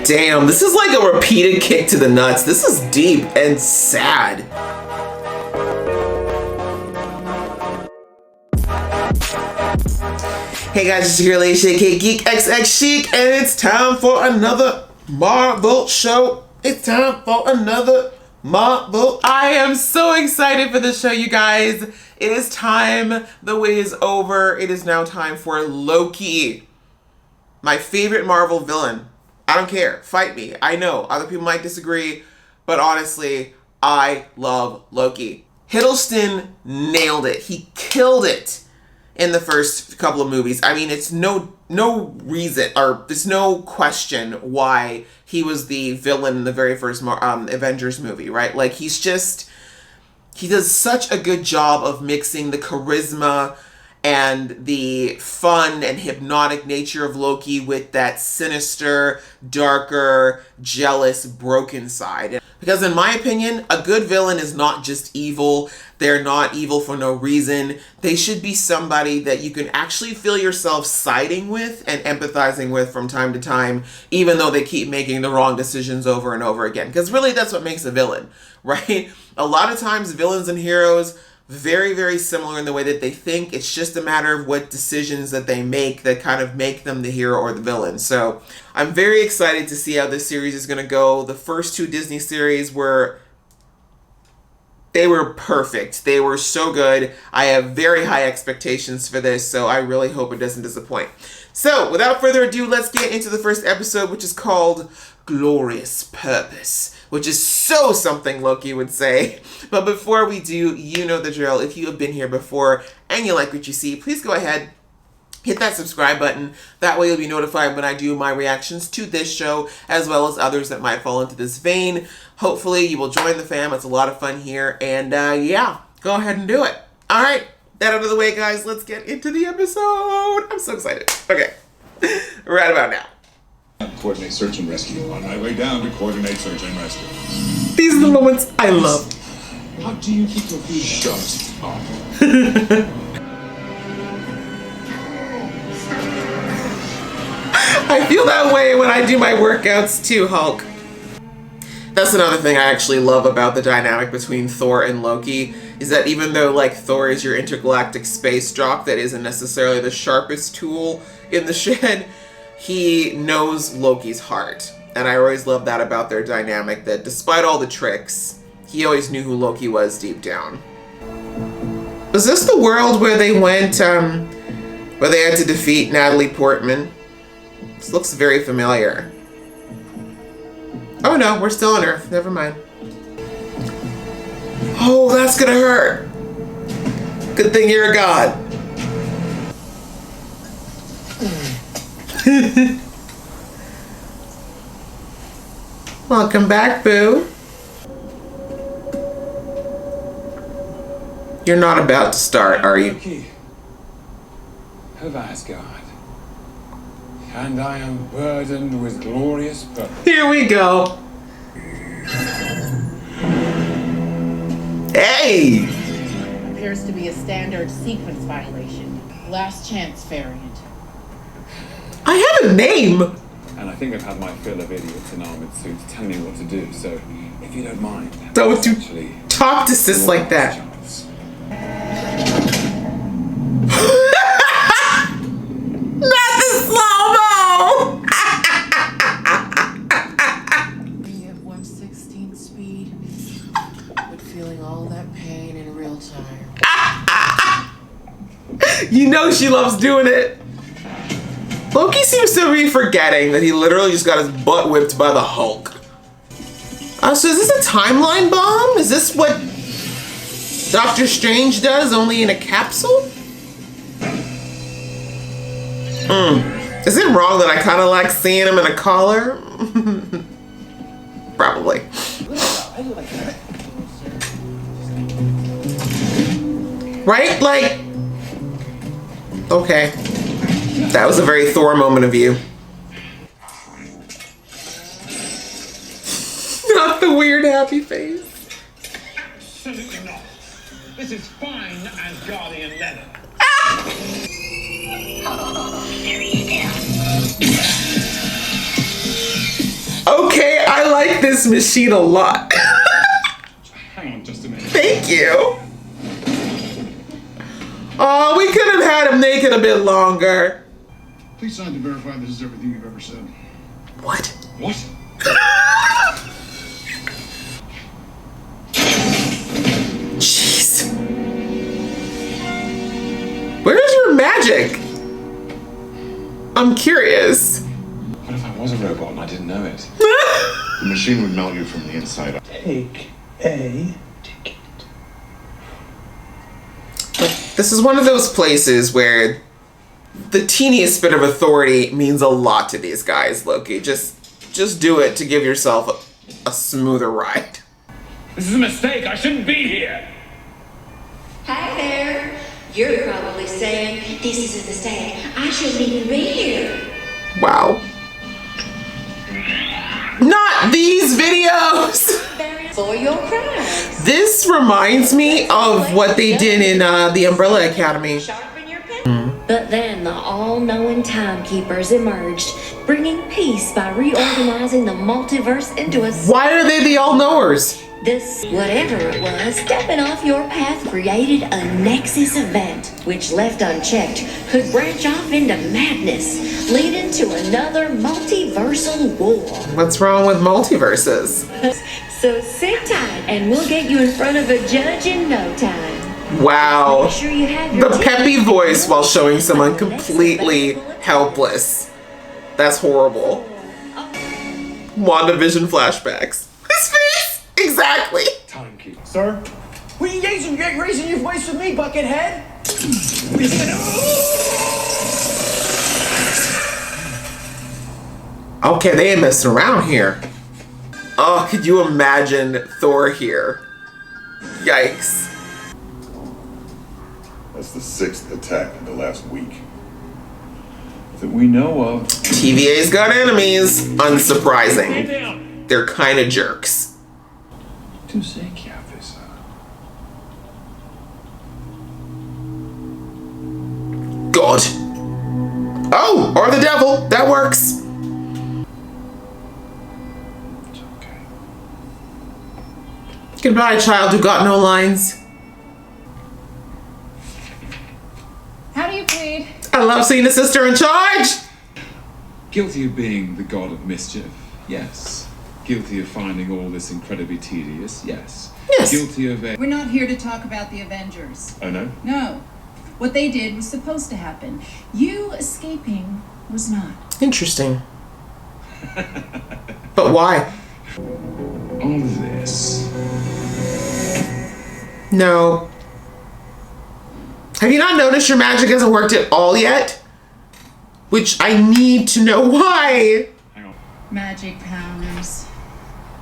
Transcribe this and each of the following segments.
Damn, this is like a repeated kick to the nuts. This is deep and sad. Hey guys, it's your lady aka Geek XX Chic, and it's time for another Marvel show. It's time for another Marvel. I am so excited for this show, you guys. It is time. The wait is over. It is now time for Loki. My favorite Marvel villain. I don't care. Fight me. I know other people might disagree, but honestly, I love Loki. Hiddleston nailed it. He killed it in the first couple of movies. I mean, it's no reason, or there's no question why he was the villain in the very first Avengers movie, right? Like, he does such a good job of mixing the charisma and the fun and hypnotic nature of Loki with that sinister, darker, jealous, broken side. Because in my opinion, a good villain is not just evil. They're not evil for no reason. They should be somebody that you can actually feel yourself siding with and empathizing with from time to time, even though they keep making the wrong decisions over and over again. Because really, that's what makes a villain, right? A lot of times, villains and heroes, very, very similar in the way that they think. It's just a matter of what decisions that they make that kind of make them the hero or the villain. So I'm very excited to see how this series is going to go. The first two Disney series were perfect. They were so good. I have very high expectations for this, so I really hope it doesn't disappoint. So without further ado, let's get into the first episode, which is called Glorious Purpose, which is so something Loki would say. But before we do, you know the drill. If you have been here before and you like what you see, please go ahead, hit that subscribe button. That way you'll be notified when I do my reactions to this show, as well as others that might fall into this vein. Hopefully you will join the fam. It's a lot of fun here. And yeah, go ahead and do it. All right, that out of the way, guys. Let's get into the episode. I'm so excited. Okay, right about now. Coordinate search and rescue. On my way down to coordinate search and rescue. These are the moments I love. How do you keep your feet shut? I feel that way when I do my workouts too, Hulk. That's another thing I actually love about the dynamic between Thor and Loki, is that even though like Thor is your intergalactic space jock that isn't necessarily the sharpest tool in the shed, he knows Loki's heart. And I always love that about their dynamic, that despite all the tricks, he always knew who Loki was deep down. Was this the world where they went, where they had to defeat Natalie Portman? This looks very familiar. Oh no, we're still on Earth. Never mind. Oh, that's gonna hurt. Good thing you're a god. Welcome back, boo. You're not about to start, are you? Loki of Asgard, and I am burdened with glorious purpose. Here we go. Hey! Appears to be a standard sequence violation. Last chance variant. I have a name. And I think I've had my fill of idiots in armored suits telling me what to do, so if you don't mind, Don't you actually talk to sis like that. chance. Not the slow-mo! Being at 1/16 speed, but feeling all that pain in real time. You know she loves doing it. Loki seems to be forgetting that he literally just got his butt whipped by the Hulk. So is this a timeline bomb? Is this what Doctor Strange does, only in a capsule? Is it wrong that I kind of like seeing him in a collar? Probably. Right? Like, okay. That was a very Thor moment of you. Not the weird happy face. Absolutely not. This is fine Asgardian leather. There he is. Okay, I like this machine a lot. Hang on just a minute. Thank you. Oh, we could have had him naked a bit longer. Please sign to verify this is everything you've ever said. What? What? Jeez. Where's your magic? I'm curious. What if I was a robot and I didn't know it? The machine would melt you from the inside out. Take a ticket. This is one of those places where the teeniest bit of authority means a lot to these guys, Loki. Just do it to give yourself a smoother ride. This is a mistake. I shouldn't be here. Hi there. You're probably saying, this is a mistake. I shouldn't even be here. Wow. Not these videos! For your crimes. This reminds me of what they did in the Umbrella Academy. Sharpen your pen. But then the all-knowing timekeepers emerged, bringing peace by reorganizing the multiverse into a... Why are they the all-knowers? This, whatever it was, stepping off your path created a Nexus event, which left unchecked could branch off into madness, leading to another multiversal war. What's wrong with multiverses? So sit tight and we'll get you in front of a judge in no time. Wow. Make sure you have your The peppy ticket. voice while showing someone completely helpless. That's horrible. WandaVision flashbacks. His face! Exactly. Timekeeper. Sir? What are you raising your voice with me, Buckethead? Okay, they ain't messing around here. Oh, could you imagine Thor here? Yikes. That's the 6th attack in the last week. That we know of. TVA's got enemies. Stand Unsurprising. down. They're kind of jerks. Du säker, officer. God. Oh, or the devil. That works. It's okay. Goodbye, child who got no lines. How do you plead? I love seeing the sister in charge. Guilty of being the god of mischief? Yes. Guilty of finding all this incredibly tedious? Yes. Yes. Guilty of a... We're not here to talk about the Avengers. Oh no? No. What they did was supposed to happen. You escaping was not. Interesting. But why? All of this. No. Have you not noticed your magic hasn't worked at all yet? Which I need to know why. Hang on. Magic powers.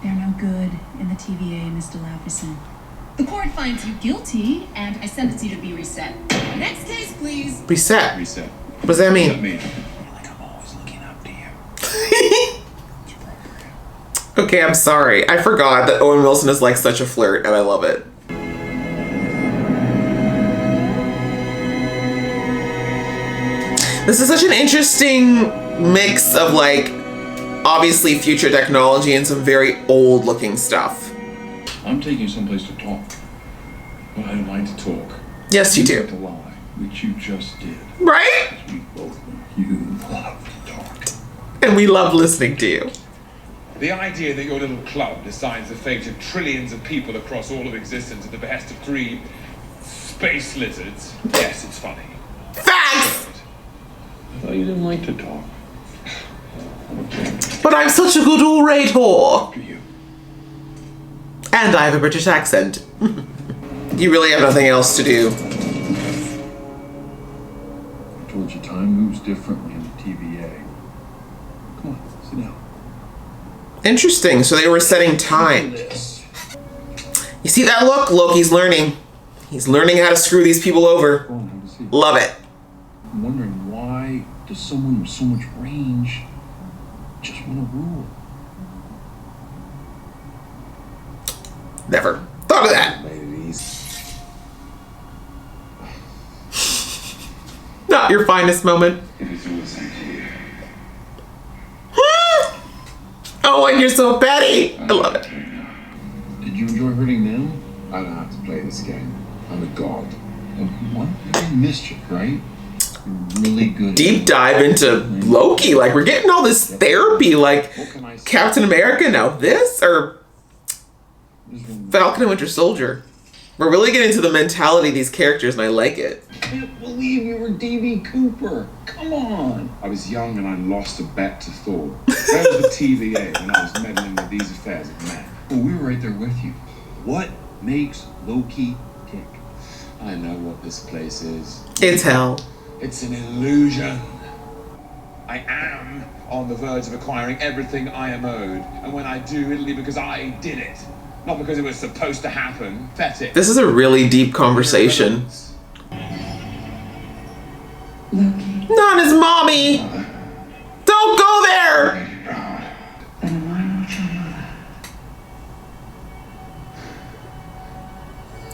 They're no good in the TVA, Mr. Laverson. The court finds you guilty, and I sentence you to be reset. Next case, please. Reset. Reset. What does that What does that mean? mean? Like I'm always looking up to you. It's appropriate. Okay, I'm sorry. I forgot that Owen Wilson is like such a flirt, and I love it. This is such an interesting mix of like, obviously future technology and some very old looking stuff. I'm taking you someplace to talk. But I don't like to talk. Yes, you like do. to lie, which you just did. Right? We both know you love to talk. And we love listening to you. The idea that your little club decides the fate of trillions of people across all of existence at the behest of 3 space lizards. Yes, it's funny. Facts! I thought you didn't like to talk. But I'm such a good orator. Do you? And I have a British accent. You really have nothing else to do. I told you time moves differently in the TVA. Come on, sit down. Interesting, so they were setting time. You see that look? Loki's learning. He's learning how to screw these people over. Go on, have a seat. Love it. I'm wondering why does someone with so much range just want to rule? Never thought of that. Made it easy. Not your finest moment. It is all the same to you. Oh, and you're so petty. I love it. Did you enjoy hurting them? I don't have to play this game. I'm a god. What? You're in Mischief, right? You're really good. Deep dive into Loki. Like, we're getting all this therapy. Like, What can I say? Captain America, now this? Or Falcon and Winter Soldier. We're really getting into the mentality of these characters, and I like it. I can't believe you were D.B. Cooper. Come on. I was young and I lost a bet to Thor. That was the TVA when I was meddling with these affairs of men. Well, we were right there with you. What makes Loki tick? I know what this place is. It's hell. It's an illusion. I am on the verge of acquiring everything I am owed. And when I do, it'll be because I did it. Not because it was supposed to happen. Pathetic. This is a really deep conversation. Loki, Not his mommy. Don't go there. then am I not your mother?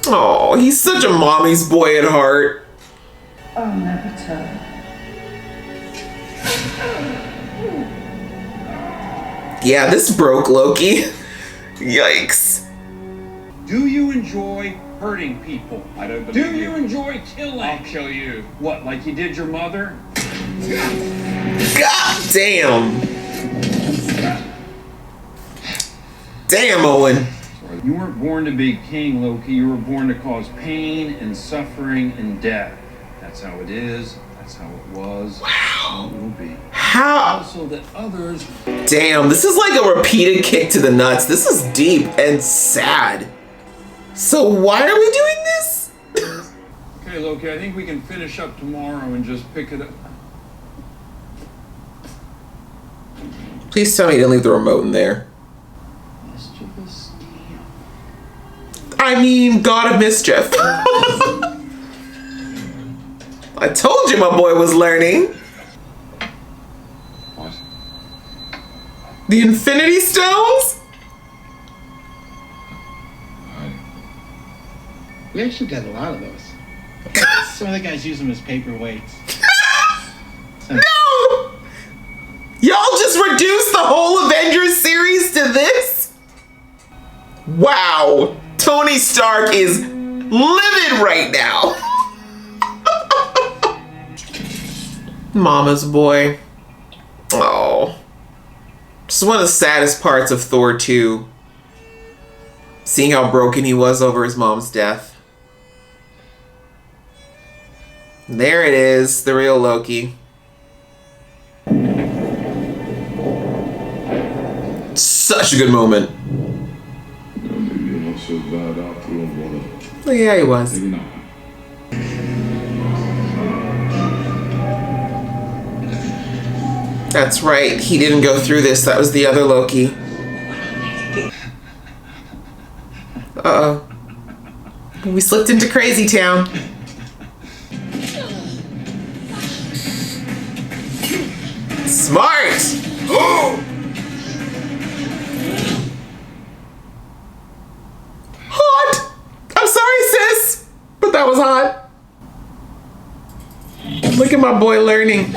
Oh, he's such a mommy's boy at heart. I'll never tell. Yeah, this broke Loki. Yikes. Do you enjoy hurting people? I don't believe Do you enjoy killing? I'll kill you. What, like you did your mother? God damn. Damn, Owen. You weren't born to be king, Loki. You were born to cause pain and suffering and death. That's how it is. That's how it was. Wow. It will be. How? Also that others... Damn, this is like a repeated kick to the nuts. This is deep and sad. So why are we doing this? Okay, Loki, I think we can finish up tomorrow and just pick it up. Please tell me you didn't leave the remote in there. Mischievous. I mean, God of Mischief. I told you my boy was learning. What? The Infinity Stones? We actually got a lot of those. Some of the guys use them as paperweights. No! Y'all just reduced the whole Avengers series to this? Wow. Tony Stark is livid right now. Mama's boy. Oh. Just one of the saddest parts of Thor 2. Seeing how broken he was over his mom's death. There it is, the real Loki. Such a good moment. Maybe you're not so bad after all, brother. Oh, yeah, he was. Maybe not. That's right. He didn't go through this. That was the other Loki. Uh-oh. We slipped into Crazy Town. Smart! Hot! I'm sorry, sis! But that was hot. Look at my boy learning.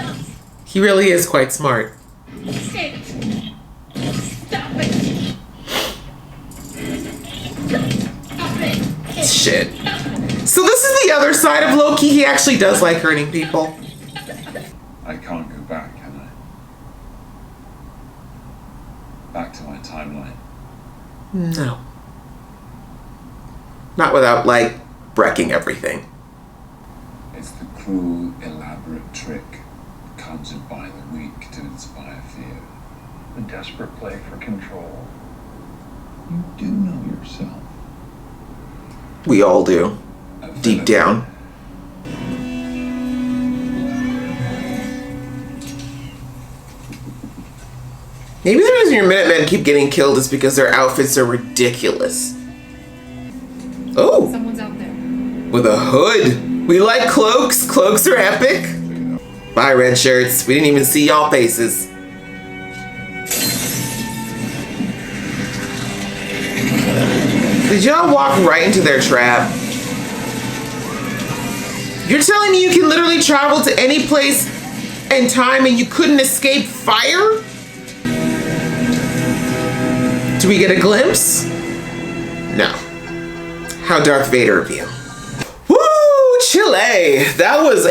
He really is quite smart. Stop it! Shit. So this is the other side of Loki. He actually does like hurting people. I can't go back, can I? Back to my timeline. No. Not without, like, wrecking everything. It's the cruel, elaborate trick conjured by the weak to inspire fear. A desperate play for control. You do know yourself. We all do. A Deep villain. down. Maybe the reason your Minutemen keep getting killed is because their outfits are ridiculous. Oh, Someone's out there. with a hood. We like cloaks. Cloaks are epic. Bye, red shirts. We didn't even see y'all faces. Did y'all walk right into their trap? You're telling me you can literally travel to any place and time and you couldn't escape fire? Do we get a glimpse? No. How Darth Vader of you. Woo! Chile! That was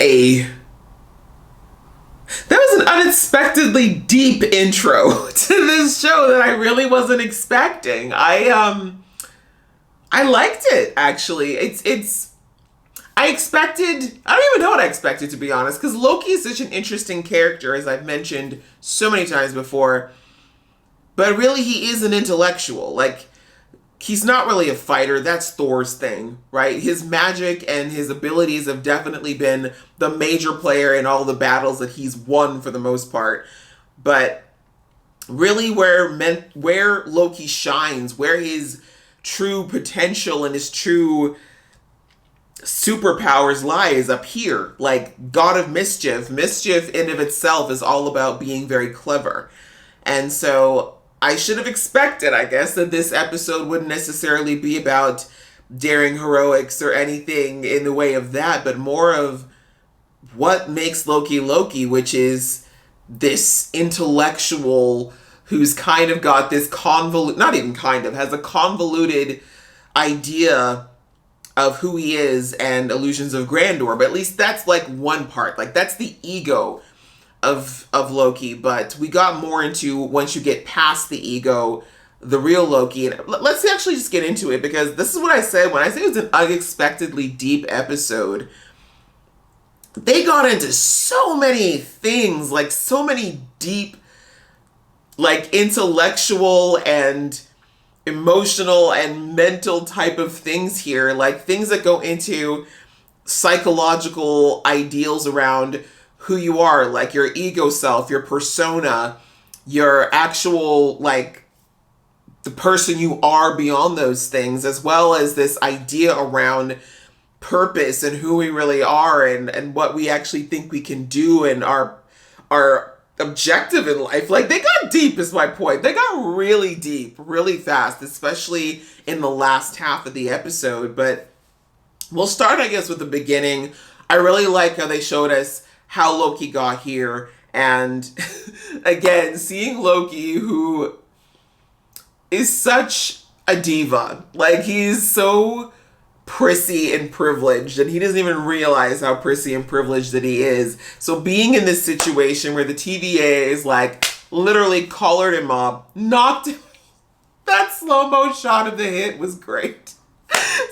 an unexpectedly deep intro to this show that I really wasn't expecting. I liked it, actually. I don't even know what I expected, to be honest, because Loki is such an interesting character, as I've mentioned so many times before. But really, he is an intellectual. Like, he's not really a fighter. That's Thor's thing, right? His magic and his abilities have definitely been the major player in all the battles that he's won for the most part. But really where Loki shines, where his true potential and his true superpowers lie is up here. Like, God of Mischief. Mischief in of itself is all about being very clever. And so I should have expected, I guess, that this episode wouldn't necessarily be about daring heroics or anything in the way of that, but more of what makes Loki Loki, which is this intellectual who's kind of got this has a convoluted idea of who he is and illusions of grandeur. But at least that's like one part. Like, that's the ego of Loki. But we got more into, once you get past the ego, the real Loki. And let's actually just get into it, because this is what I said when I say it was an unexpectedly deep episode. They got into so many things, like so many deep, like intellectual and emotional and mental type of things here, like things that go into psychological ideals around who you are, like your ego self, your persona, your actual, like, the person you are beyond those things, as well as this idea around purpose and who we really are and what we actually think we can do and our objective in life. Like, they got deep is my point. They got really deep, really fast, especially in the last half of the episode. But we'll start, I guess, with the beginning. I really like how they showed us how Loki got here. And again, seeing Loki, who is such a diva. Like, he's so prissy and privileged, and he doesn't even realize how prissy and privileged that he is. So being in this situation where the TVA is like literally collared him up, knocked him, that slow-mo shot of the hit was great.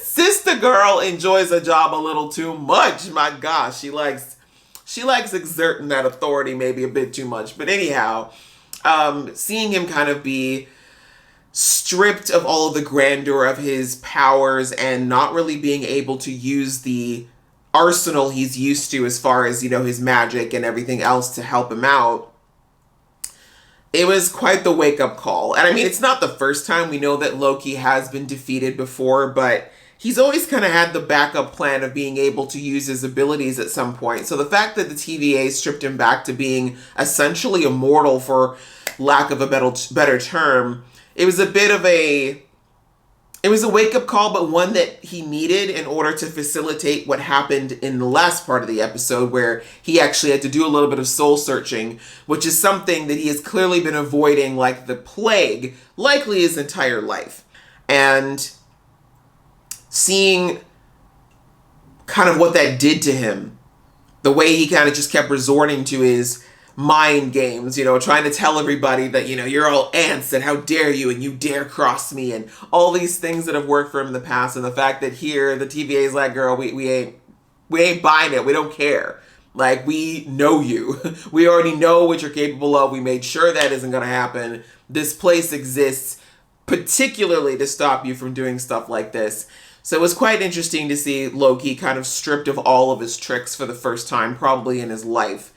Sister girl enjoys a job a little too much. My gosh, she likes exerting that authority maybe a bit too much. But anyhow, seeing him kind of be stripped of all of the grandeur of his powers and not really being able to use the arsenal he's used to as far as, you know, his magic and everything else to help him out, it was quite the wake-up call. And I mean, it's not the first time. We know that Loki has been defeated before, but he's always kind of had the backup plan of being able to use his abilities at some point. So the fact that the TVA stripped him back to being essentially immortal, for lack of a better term, it was a bit of a wake-up call, but one that he needed in order to facilitate what happened in the last part of the episode, where he actually had to do a little bit of soul-searching, which is something that he has clearly been avoiding like the plague, likely his entire life. And seeing kind of what that did to him, the way he kind of just kept resorting to his mind games, you know, trying to tell everybody that, you know, you're all ants and how dare you and you dare cross me and all these things that have worked for him in the past. And the fact that here the TVA is like, girl, we ain't buying it. We don't care. Like, we know you. We already know what you're capable of. We made sure that isn't going to happen. This place exists particularly to stop you from doing stuff like this. So it was quite interesting to see Loki kind of stripped of all of his tricks for the first time, probably in his life.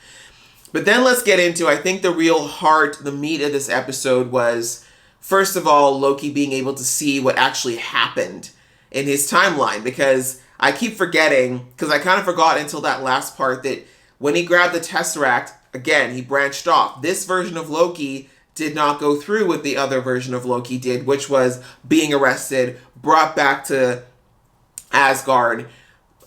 But then let's get into, I think, the real heart, the meat of this episode was, first of all, Loki being able to see what actually happened in his timeline. Because I keep forgetting, because I kind of forgot until that last part, that when he grabbed the Tesseract, again, he branched off. This version of Loki did not go through what the other version of Loki did, which was being arrested, brought back to Asgard,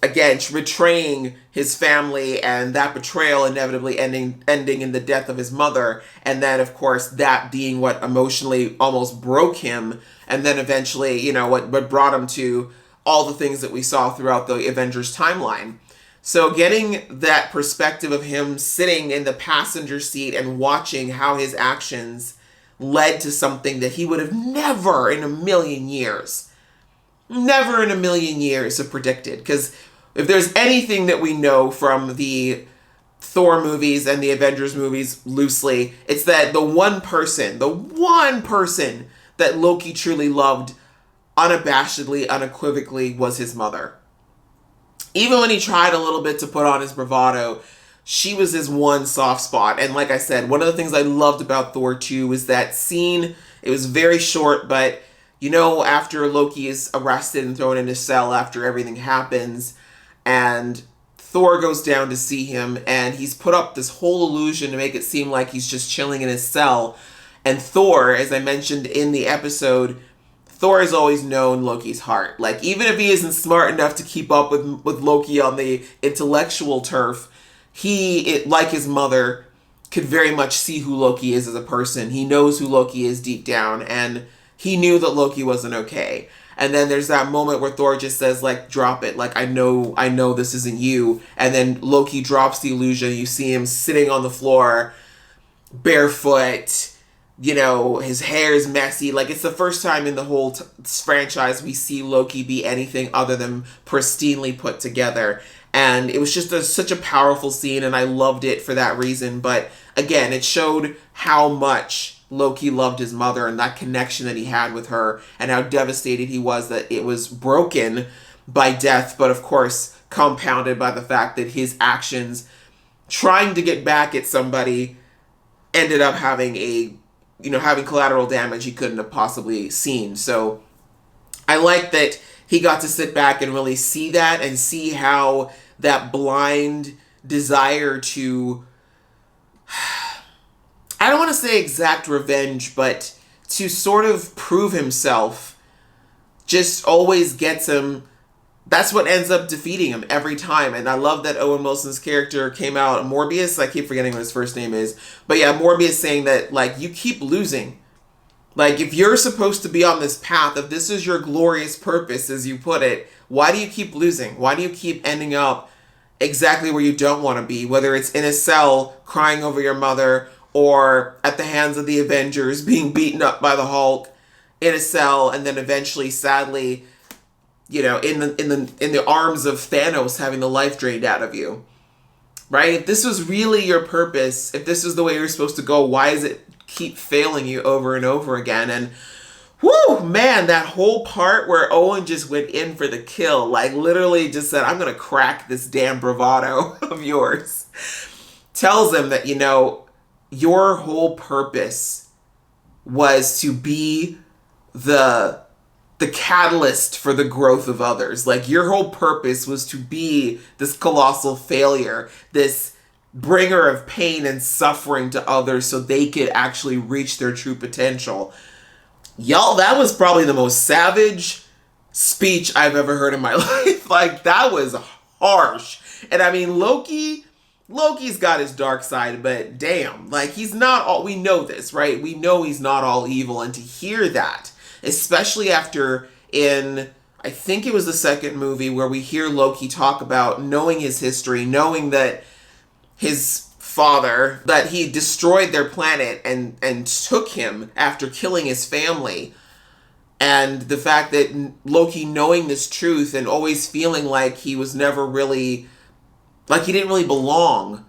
again, betraying his family, and that betrayal inevitably ending in the death of his mother. And then, of course, that being what emotionally almost broke him. And then eventually, you know, what brought him to all the things that we saw throughout the Avengers timeline. So getting that perspective of him sitting in the passenger seat and watching how his actions led to something that he would have never in a million years have predicted. Because if there's anything that we know from the Thor movies and the Avengers movies loosely, it's that the one person that Loki truly loved unabashedly, unequivocally, was his mother. Even when he tried a little bit to put on his bravado, she was his one soft spot. And like I said, one of the things I loved about Thor 2 was that scene. It was very short, but you know, after Loki is arrested and thrown in his cell after everything happens, and Thor goes down to see him, and he's put up this whole illusion to make it seem like he's just chilling in his cell. And Thor, as I mentioned in the episode, Thor has always known Loki's heart. Like, even if he isn't smart enough to keep up with Loki on the intellectual turf, like his mother, could very much see who Loki is as a person. He knows who Loki is deep down, and he knew that Loki wasn't okay. And then there's that moment where Thor just says, like, drop it. Like, I know this isn't you. And then Loki drops the illusion. You see him sitting on the floor, barefoot. You know, his hair is messy. Like, it's the first time in the whole franchise we see Loki be anything other than pristinely put together. And it was just such a powerful scene, and I loved it for that reason. But again, it showed how much Loki loved his mother and that connection that he had with her, and how devastated he was that it was broken by death, but of course compounded by the fact that his actions trying to get back at somebody ended up having collateral damage he couldn't have possibly seen. So I like that he got to sit back and really see that, and see how that blind desire to, I don't want to say exact revenge, but to sort of prove himself just always gets him. That's what ends up defeating him every time. And I love that Owen Wilson's character came out, Morbius, I keep forgetting what his first name is. But yeah, Morbius saying that, like, you keep losing. Like, if you're supposed to be on this path, if this is your glorious purpose, as you put it, why do you keep losing? Why do you keep ending up exactly where you don't want to be? Whether it's in a cell crying over your mother, or at the hands of the Avengers being beaten up by the Hulk in a cell, and then eventually, sadly, you know, in the arms of Thanos having the life drained out of you. Right? If this was really your purpose, if this is the way you're supposed to go, why does it keep failing you over and over again? And whoo, man, that whole part where Owen just went in for the kill, like literally just said, I'm gonna crack this damn bravado of yours, tells him that, you know, your whole purpose was to be the catalyst for the growth of others. Like, your whole purpose was to be this colossal failure, this bringer of pain and suffering to others so they could actually reach their true potential. Y'all, that was probably the most savage speech I've ever heard in my life. Like, that was harsh. And I mean, Loki's got his dark side, but damn, like, he's not all, we know this, right? We know he's not all evil, and to hear that, especially after in, I think it was the second movie, where we hear Loki talk about knowing his history, knowing that his father, that he destroyed their planet and took him after killing his family. And the fact that Loki knowing this truth and always feeling like he was never really, like he didn't really belong.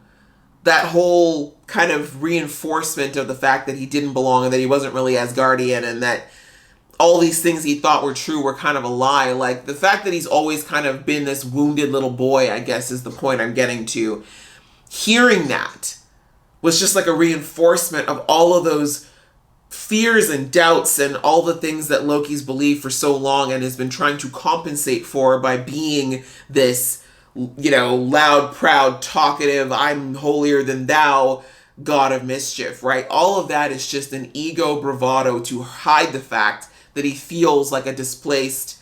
That whole kind of reinforcement of the fact that he didn't belong and that he wasn't really Asgardian, and that all these things he thought were true were kind of a lie. Like, the fact that he's always kind of been this wounded little boy, I guess is the point I'm getting to. Hearing that was just like a reinforcement of all of those fears and doubts and all the things that Loki's believed for so long and has been trying to compensate for by being this, you know, loud, proud, talkative, I'm holier than thou, god of mischief, right? All of that is just an ego bravado to hide the fact that he feels like a displaced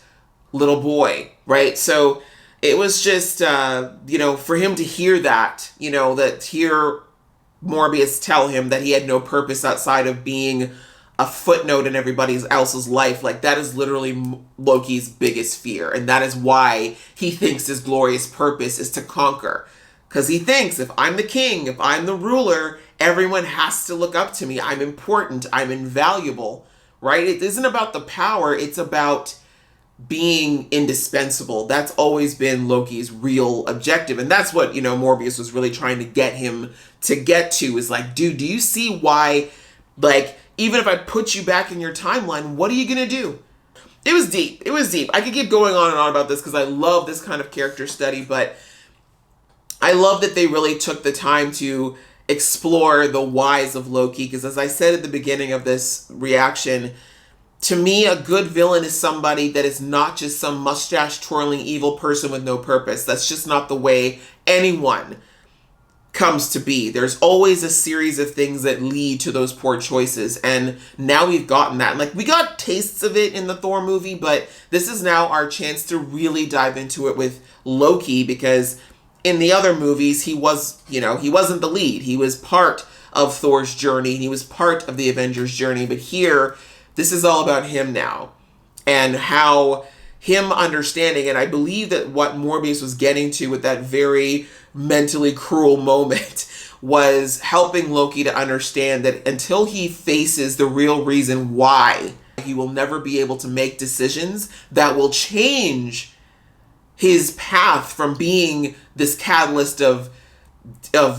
little boy, right? So it was just, you know, for him to hear that, you know, hear Morbius tell him that he had no purpose outside of being a footnote in everybody else's life, like, that is literally Loki's biggest fear. And that is why he thinks his glorious purpose is to conquer. Because he thinks, if I'm the king, if I'm the ruler, everyone has to look up to me. I'm important. I'm invaluable, right? It isn't about the power. It's about being indispensable. That's always been Loki's real objective. And that's what, you know, Morbius was really trying to get him to get to, is like, dude, do you see why, like, even if I put you back in your timeline, what are you going to do? It was deep. It was deep. I could keep going on and on about this because I love this kind of character study, but I love that they really took the time to explore the whys of Loki, because as I said at the beginning of this reaction, to me, a good villain is somebody that is not just some mustache-twirling evil person with no purpose. That's just not the way anyone comes to be. There's always a series of things that lead to those poor choices, and now we've gotten that. Like, we got tastes of it in the Thor movie, but this is now our chance to really dive into it with Loki, because in the other movies, he was, you know, he wasn't the lead. He was part of Thor's journey, and he was part of the Avengers' journey, but here, this is all about him now, and how him understanding, and I believe that what Morbius was getting to with that very mentally cruel moment was helping Loki to understand that until he faces the real reason why, he will never be able to make decisions that will change his path from being this catalyst of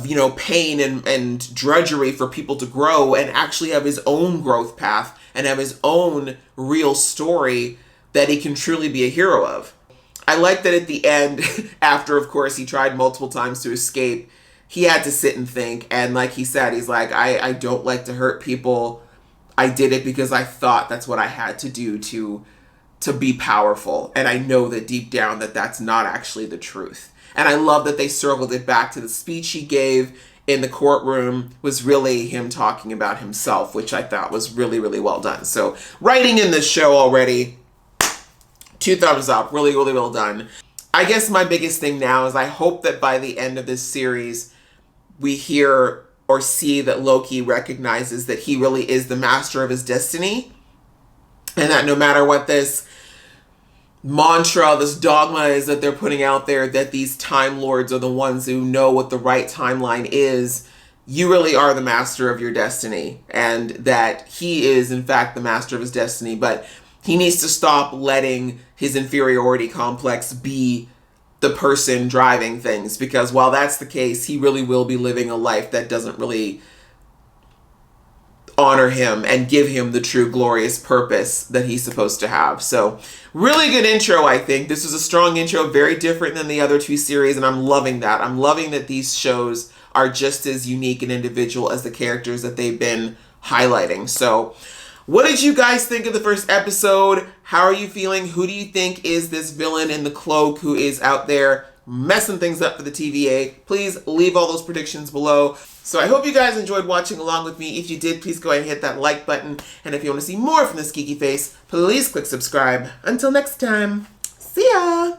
you know, pain and drudgery for people to grow, and actually have his own growth path and have his own real story that he can truly be a hero of. I like that at the end, after, of course, he tried multiple times to escape, he had to sit and think. And like he said, he's like, I don't like to hurt people. I did it because I thought that's what I had to do to be powerful. And I know that deep down that that's not actually the truth. And I love that they circled it back to the speech he gave in the courtroom was really him talking about himself, which I thought was really, really well done. So writing in this show already, 2 thumbs up. Really, really well done. I guess my biggest thing now is I hope that by the end of this series, we hear or see that Loki recognizes that he really is the master of his destiny. And that no matter what this mantra, this dogma is that they're putting out there, that these Time Lords are the ones who know what the right timeline is, you really are the master of your destiny. And that he is, in fact, the master of his destiny. But he needs to stop letting his inferiority complex be the person driving things, because while that's the case, he really will be living a life that doesn't really honor him and give him the true glorious purpose that he's supposed to have. So really good intro, I think. This was a strong intro, very different than the other 2 series, and I'm loving that. I'm loving that these shows are just as unique and individual as the characters that they've been highlighting. So what did you guys think of the first episode? How are you feeling? Who do you think is this villain in the cloak who is out there messing things up for the TVA? Please leave all those predictions below. So I hope you guys enjoyed watching along with me. If you did, please go ahead and hit that like button. And if you want to see more from this geeky face, please click subscribe. Until next time, see ya!